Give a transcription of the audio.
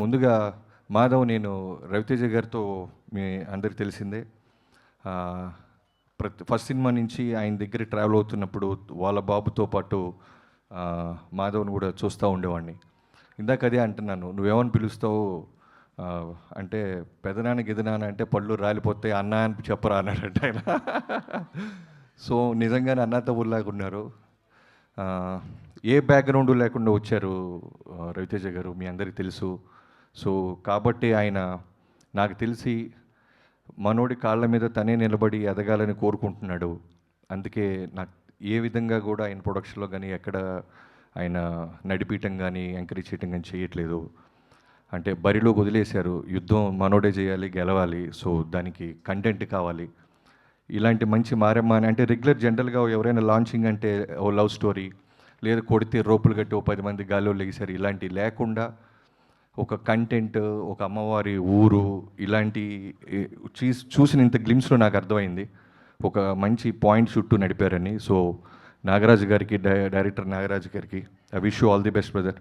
ముందుగా మాధవ్, నేను రవితేజ గారితో మీ అందరికి తెలిసిందే. ఫస్ట్ సినిమా నుంచి ఆయన దగ్గర ట్రావెల్ అవుతున్నప్పుడు వాళ్ళ బాబుతో పాటు మాధవ్ని కూడా చూస్తూ ఉండేవాడిని. ఇందాక అదే అంటున్నాను, నువ్వేమని పిలుస్తావు అంటే పెదనాన్న గిదనాన్న అంటే పళ్ళు రాలిపోతే అన్న అని చెప్పరా అన్నాడంటే ఆయన. సో నిజంగానే అన్నతమ్ముల్లాగా ఉన్నారు. ఏ బ్యాక్గ్రౌండ్ లేకుండా వచ్చారు రవితేజ గారు, మీ అందరికీ తెలుసు. సో కాబట్టి ఆయన నాకు తెలిసి మనోడి కాళ్ళ మీద తనే నిలబడి ఎదగాలని కోరుకుంటున్నాడు. అందుకే నాకు ఏ విధంగా కూడా ఆయన ప్రొడక్షన్లో కానీ ఎక్కడ ఆయన నడిపించడం కానీ ఎంకరేజ్ చేయడం కానీ చేయట్లేదు. అంటే బరిలో వదిలేశారు, యుద్ధం మనోడే చేయాలి, గెలవాలి. సో దానికి కంటెంట్ కావాలి. ఇలాంటి మంచి మారమ్మ అని అంటే రెగ్యులర్ జనరల్గా ఎవరైనా లాంచింగ్ అంటే ఓ లవ్ స్టోరీ, లేదా కొడితే రోపులు కట్టి ఓ 10 మంది గాల్లో లెగిసారు, ఇలాంటివి లేకుండా ఒక కంటెంట్, ఒక అమ్మవారి ఊరు, ఇలాంటి చూసిన ఇంత గ్లిమ్స్లో నాకు అర్థమైంది ఒక మంచి పాయింట్ చుట్టూ నడిపారని. సో నాగరాజు గారికి, డైరెక్టర్ నాగరాజు గారికి I wish you all the best brother.